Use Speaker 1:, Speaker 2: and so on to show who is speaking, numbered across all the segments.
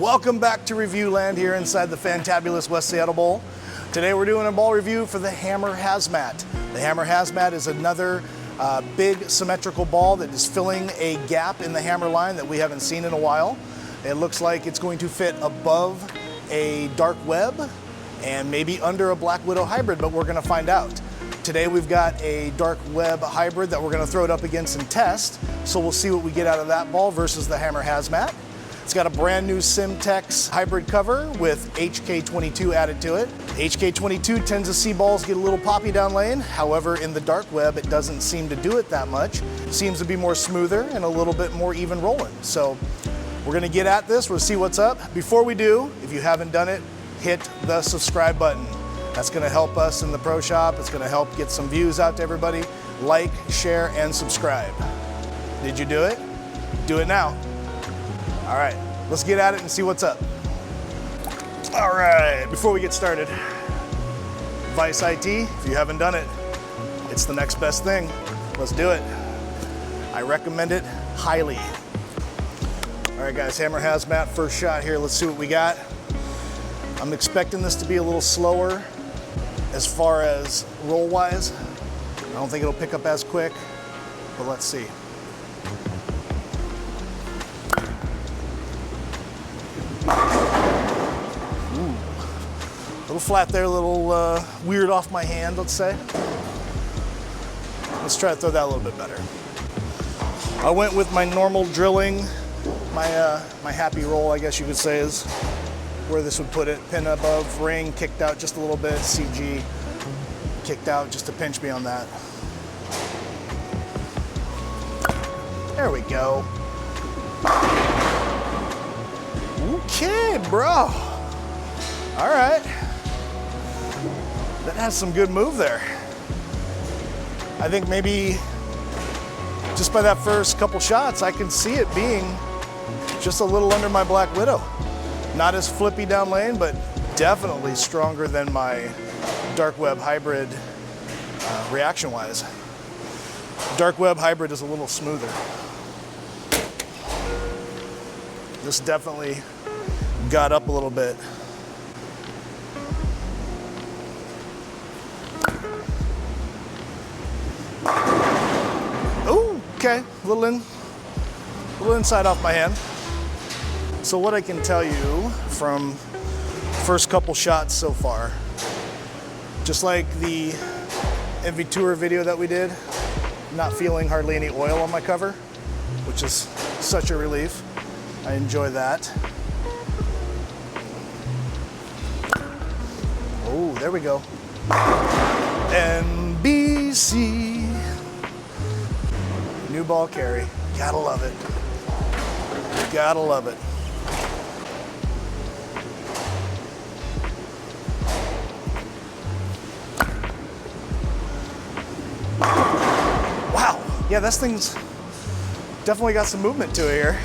Speaker 1: Welcome back to Review Land here inside the fantabulous West Seattle Bowl. Today we're doing a ball review for the Hammer Hazmat. The Hammer Hazmat is another big symmetrical ball that is filling a gap in the hammer line that we haven't seen in a while. It looks like it's going to fit above a dark web and maybe under a Black Widow hybrid, but we're going to find out. Today we've got a dark web hybrid that we're going to throw it up against and test, so we'll see what we get out of that ball versus the Hammer Hazmat. It's got a brand new Simtex hybrid cover with HK22 added to it. HK22 tends to see balls get a little poppy down lane. However, in the dark web, it doesn't seem to do it that much. It seems to be more smoother and a little bit more even rolling. So we're gonna get at this, we'll see what's up. Before we do, if you haven't done it, hit the subscribe button. That's gonna help us in the pro shop. It's gonna help get some views out to everybody. Like, share, and subscribe. Did you do it? Do it now. All right, let's get at it and see what's up. All right, before we get started, Vice IT, if you haven't done it, it's the next best thing. Let's do it. I recommend it highly. All right, guys, Hammer Hazmat, first shot here. Let's see what we got. I'm expecting this to be a little slower as far as roll-wise. I don't think it'll pick up as quick, but let's see. A little flat there, a little weird off my hand, let's say. Let's try to throw that a little bit better. I went with my normal drilling, my happy roll, I guess you could say, is where this would put it. Pin above, ring, kicked out just a little bit, CG, kicked out just to pinch me on that. There we go. Okay, bro. All right. That has some good move there. I think maybe just by that first couple shots, I can see it being just a little under my Black Widow. Not as flippy down lane, but definitely stronger than my Dark Web Hybrid reaction-wise. Dark Web Hybrid is a little smoother. This definitely got up a little bit. Ooh, okay, a little inside off my hand. So what I can tell you from first couple shots so far, just like the MV Tour video that we did, not feeling hardly any oil on my cover, which is such a relief. I enjoy that. Oh, there we go. NBC. New ball carry. Gotta love it. Gotta love it. Wow. Yeah, this thing's definitely got some movement to it here.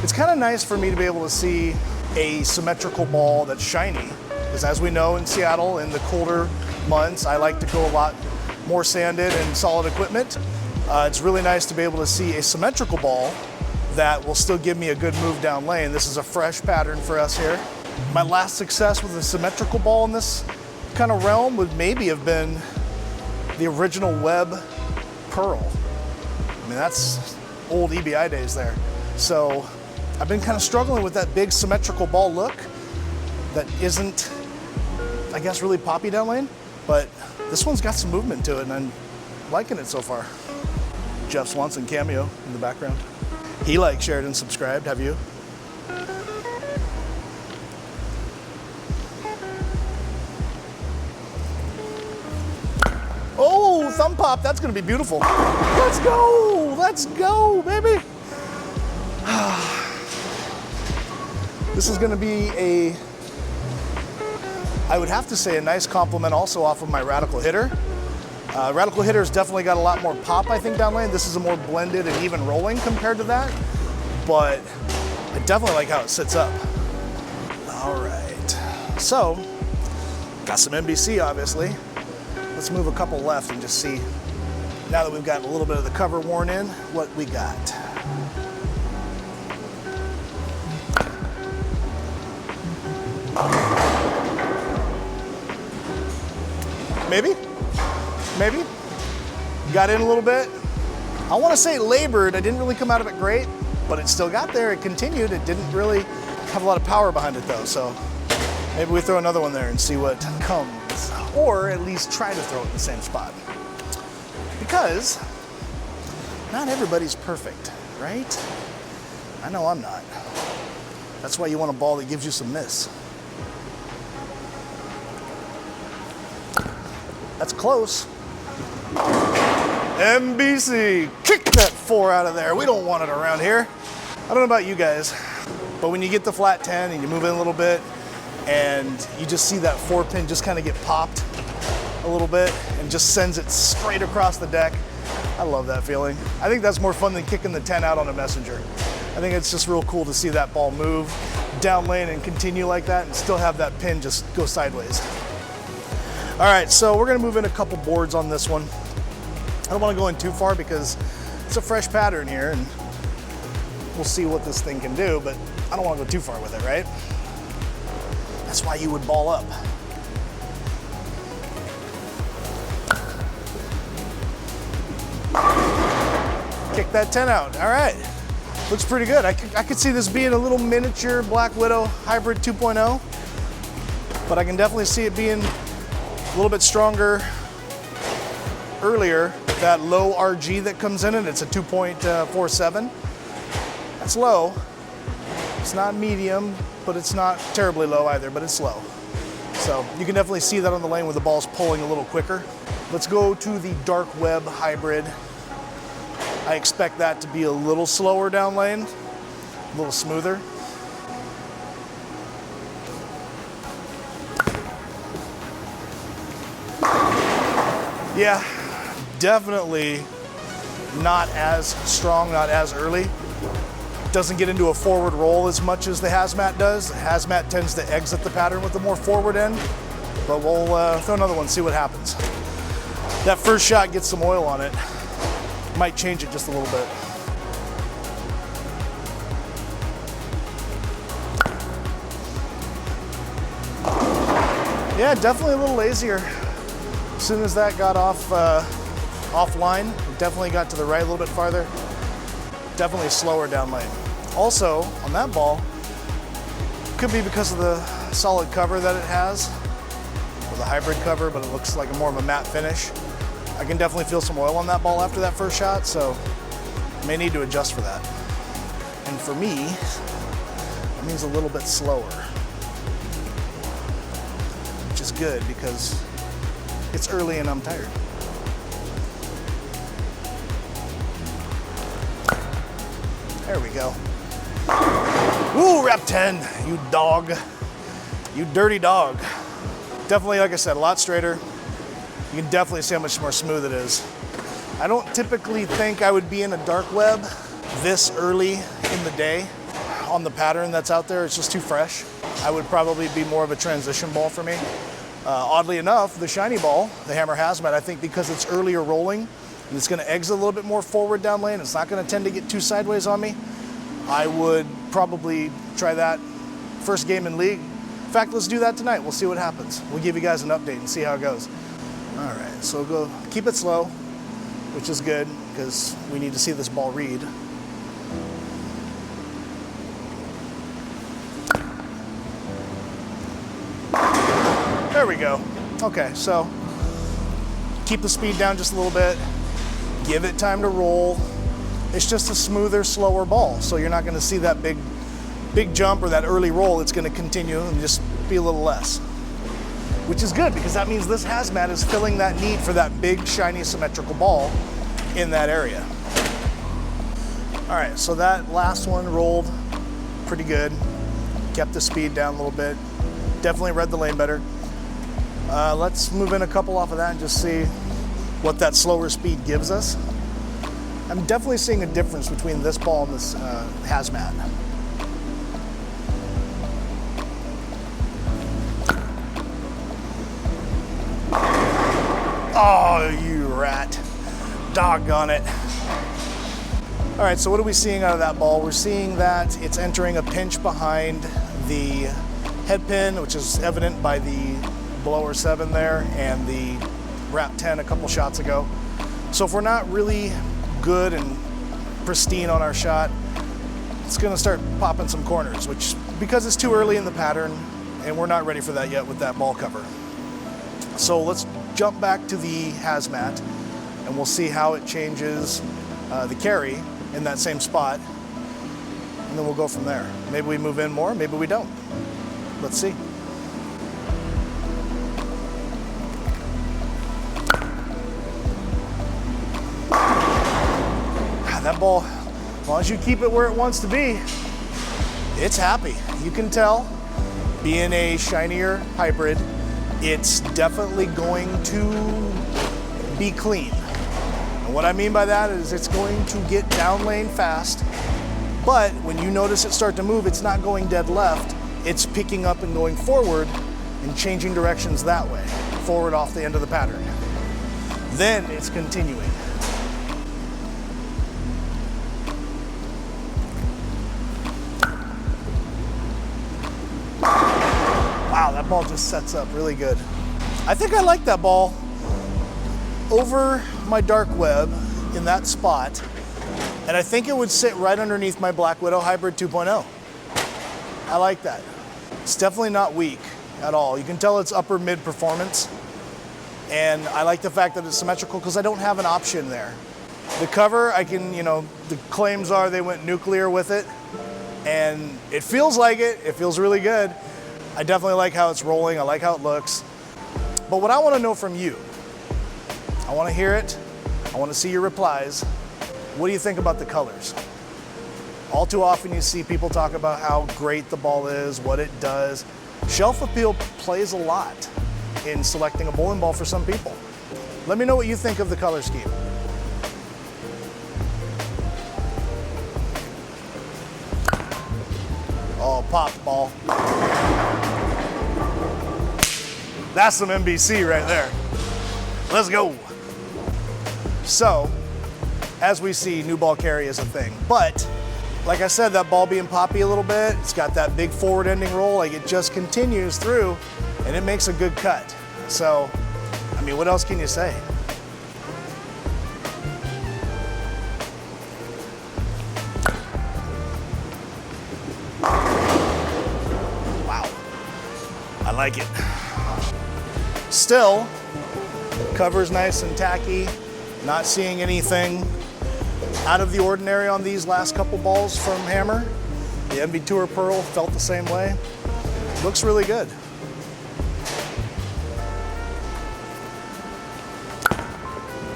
Speaker 1: It's kind of nice for me to be able to see a symmetrical ball that's shiny. Because as we know in Seattle, in the colder months, I like to go a lot more sanded and solid equipment. It's really nice to be able to see a symmetrical ball that will still give me a good move down lane. This is a fresh pattern for us here. My last success with a symmetrical ball in this kind of realm would maybe have been the original Web Pearl. I mean, that's old EBI days there. So I've been kind of struggling with that big symmetrical ball look that isn't, I guess, really poppy down lane, but this one's got some movement to it and I'm liking it so far. Jeff Swanson cameo in the background. He liked, shared, and subscribed. Have you? Oh, thumb pop, that's gonna be beautiful. Let's go, baby. This is gonna be I would have to say a nice compliment also off of my Radical Hitter. Radical Hitter's definitely got a lot more pop, I think, down lane. This is a more blended and even rolling compared to that, but I definitely like how it sits up. All right, so got some NBC, obviously. Let's move a couple left and just see, now that we've got a little bit of the cover worn in, what we got. Maybe, maybe. Got in a little bit. I want to say it labored. I didn't really come out of it great, but it still got there. It continued. It didn't really have a lot of power behind it though, so maybe we throw another one there and see what comes, or at least try to throw it in the same spot. Because not everybody's perfect, right? I know I'm not. That's why you want a ball that gives you some miss. That's close. NBC, kick that 4 out of there. We don't want it around here. I don't know about you guys, but when you get the flat 10 and you move in a little bit and you just see that 4-pin just kind of get popped a little bit and just sends it straight across the deck, I love that feeling. I think that's more fun than kicking the 10 out on a messenger. I think it's just real cool to see that ball move down lane and continue like that and still have that pin just go sideways. All right, so we're gonna move in a couple boards on this one. I don't wanna go in too far because it's a fresh pattern here and we'll see what this thing can do, but I don't wanna go too far with it, right? That's why you would ball up. Kick that 10 out, all right. Looks pretty good. I could see this being a little miniature Black Widow Hybrid 2.0, but I can definitely see it being a little bit stronger earlier. That low RG that comes in it, it's a 2.47. That's low. It's not medium, but it's not terribly low either, but it's low. So you can definitely see that on the lane where the ball's pulling a little quicker. Let's go to the Dark Web Hybrid. I expect that to be a little slower down lane, a little smoother. Yeah, definitely not as strong, not as early. Doesn't get into a forward roll as much as the Hazmat does. The Hazmat tends to exit the pattern with the more forward end, but we'll throw another one, see what happens. That first shot gets some oil on it. Might change it just a little bit. Yeah, definitely a little lazier. As soon as that got offline, it definitely got to the right a little bit farther. Definitely slower down lane. Also, on that ball, could be because of the solid cover that it has, or the hybrid cover, but it looks like more of a matte finish. I can definitely feel some oil on that ball after that first shot, so I may need to adjust for that. And for me, it means a little bit slower, which is good because it's early and I'm tired. There we go. Ooh, rep 10, you dog. You dirty dog. Definitely, like I said, a lot straighter. You can definitely see how much more smooth it is. I don't typically think I would be in a dark web this early in the day on the pattern that's out there. It's just too fresh. I would probably be more of a transition ball for me. Oddly enough, the shiny ball, the Hammer Hazmat, I think because it's earlier rolling and it's gonna exit a little bit more forward down lane, it's not gonna tend to get too sideways on me, I would probably try that first game in league. In fact, let's do that tonight. We'll see what happens. We'll give you guys an update and see how it goes. All right, so go keep it slow, which is good because we need to see this ball read. There we go. Okay, so keep the speed down just a little bit. Give it time to roll. It's just a smoother, slower ball, so you're not going to see that big jump or that early roll. It's going to continue and just be a little less, which is good because that means this Hazmat is filling that need for that big, shiny, symmetrical ball in that area. All right, so that last one rolled pretty good. Kept the speed down a little bit. Definitely read the lane better. Let's move in a couple off of that and just see what that slower speed gives us. I'm definitely seeing a difference between this ball and this Hazmat. Oh, you rat. Doggone it. All right, so what are we seeing out of that ball? We're seeing that it's entering a pinch behind the head pin, which is evident by the blower 7 there and the wrap 10 a couple shots ago. So if we're not really good and pristine on our shot, it's gonna start popping some corners, which, because it's too early in the pattern and we're not ready for that yet with that ball cover. So let's jump back to the Hazmat and we'll see how it changes the carry in that same spot, and then we'll go from there. Maybe we move in more, maybe we don't. Let's see. That ball, as long as you keep it where it wants to be, it's happy. You can tell, being a shinier hybrid, it's definitely going to be clean. And what I mean by that is it's going to get down lane fast, but when you notice it start to move, it's not going dead left, it's picking up and going forward and changing directions that way, forward off the end of the pattern. Then it's continuing. Wow, that ball just sets up really good. I think I like that ball over my dark web in that spot, and I think it would sit right underneath my Black Widow Hybrid 2.0. I like that. It's definitely not weak at all. You can tell it's upper mid performance, and I like the fact that it's symmetrical because I don't have an option there. The cover, I can, the claims are they went nuclear with it, and it feels like it. It feels really good. I definitely like how it's rolling. I like how it looks. But what I want to know from you, I want to hear it. I want to see your replies. What do you think about the colors? All too often you see people talk about how great the ball is, what it does. Shelf appeal plays a lot in selecting a bowling ball for some people. Let me know what you think of the color scheme. Oh, pop ball. That's some NBC right there. Let's go. So, as we see, new ball carry is a thing. But, like I said, that ball being poppy a little bit, it's got that big forward ending roll, like it just continues through, and it makes a good cut. So, I mean, what else can you say? Wow, I like it. Still, cover's nice and tacky, not seeing anything out of the ordinary on these last couple balls from Hammer. The MV Tour Pearl felt the same way. Looks really good.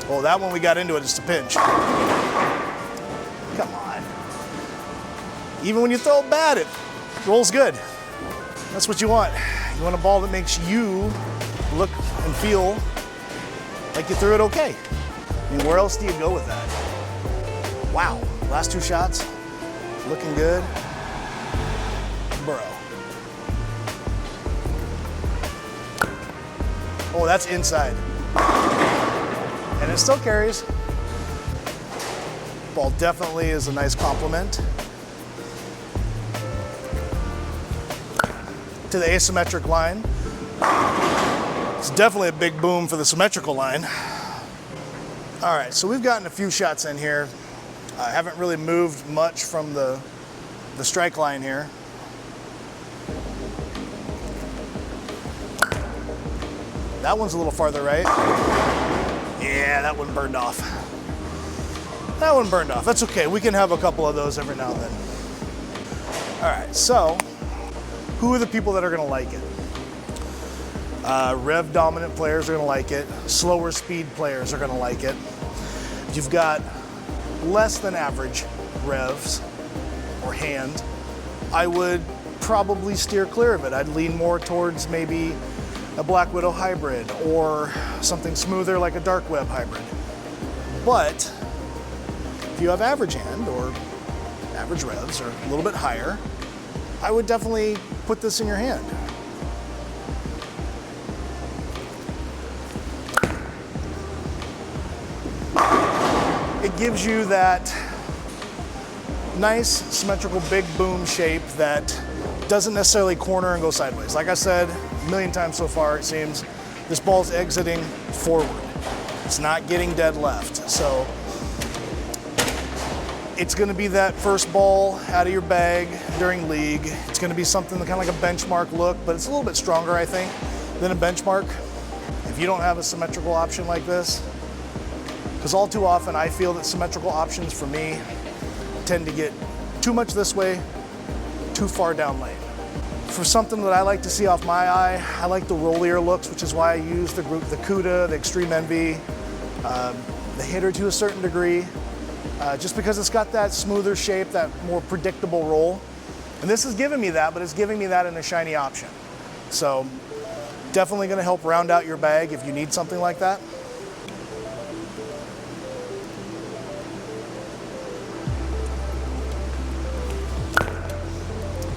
Speaker 1: Oh, that one we got into it just a pinch. Come on. Even when you throw it bad, it rolls good. That's what you want. You want a ball that makes you look and feel like you threw it okay. I mean, where else do you go with that? Wow, last two shots, looking good. Bro. Oh, that's inside. And it still carries. Ball definitely is a nice compliment to the asymmetric line. It's definitely a big boom for the symmetrical line. All right, so we've gotten a few shots in here. I haven't really moved much from the strike line here. That one's a little farther right. Yeah, that one burned off. That one burned off. That's okay. We can have a couple of those every now and then. All right, so who are the people that are gonna like it? Rev dominant players are gonna like it. Slower speed players are gonna like it. You've got less than average revs or hand, I would probably steer clear of it. I'd lean more towards maybe a Black Widow hybrid or something smoother like a Dark Web hybrid. But if you have average hand or average revs or a little bit higher, I would definitely put this in your hand. It gives you that nice symmetrical big boom shape that doesn't necessarily corner and go sideways. Like I said a million times so far, it seems, this ball's exiting forward. It's not getting dead left. So it's gonna be that first ball out of your bag during league. It's gonna be something kind of like a benchmark look, but it's a little bit stronger, I think, than a benchmark. If you don't have a symmetrical option like this, because all too often I feel that symmetrical options for me tend to get too much this way, too far down lane. For something that I like to see off my eye, I like the rollier looks, which is why I use the Cuda, the Extreme Envy, the Hitter to a certain degree, just because it's got that smoother shape, that more predictable roll. And this is giving me that, but it's giving me that in a shiny option. So definitely gonna help round out your bag if you need something like that.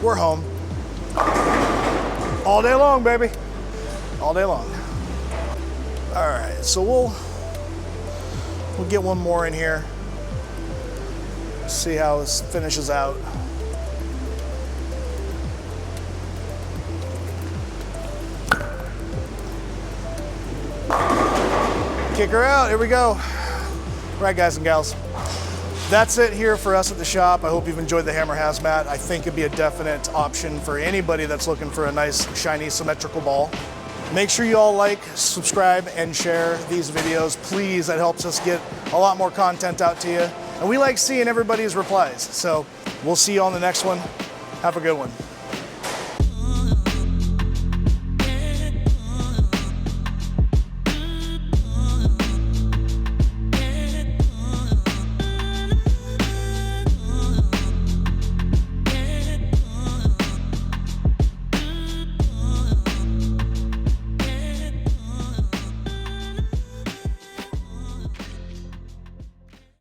Speaker 1: We're home. All day long, baby. All day long. All right, so we'll get one more in here. See how this finishes out. Kick her out, here we go. All right, guys and gals. That's it here for us at the shop. I hope you've enjoyed the Hammer Hazmat. I think it'd be a definite option for anybody that's looking for a nice, shiny, symmetrical ball. Make sure you all like, subscribe, and share these videos. Please, that helps us get a lot more content out to you. And we like seeing everybody's replies. So we'll see you on the next one. Have a good one.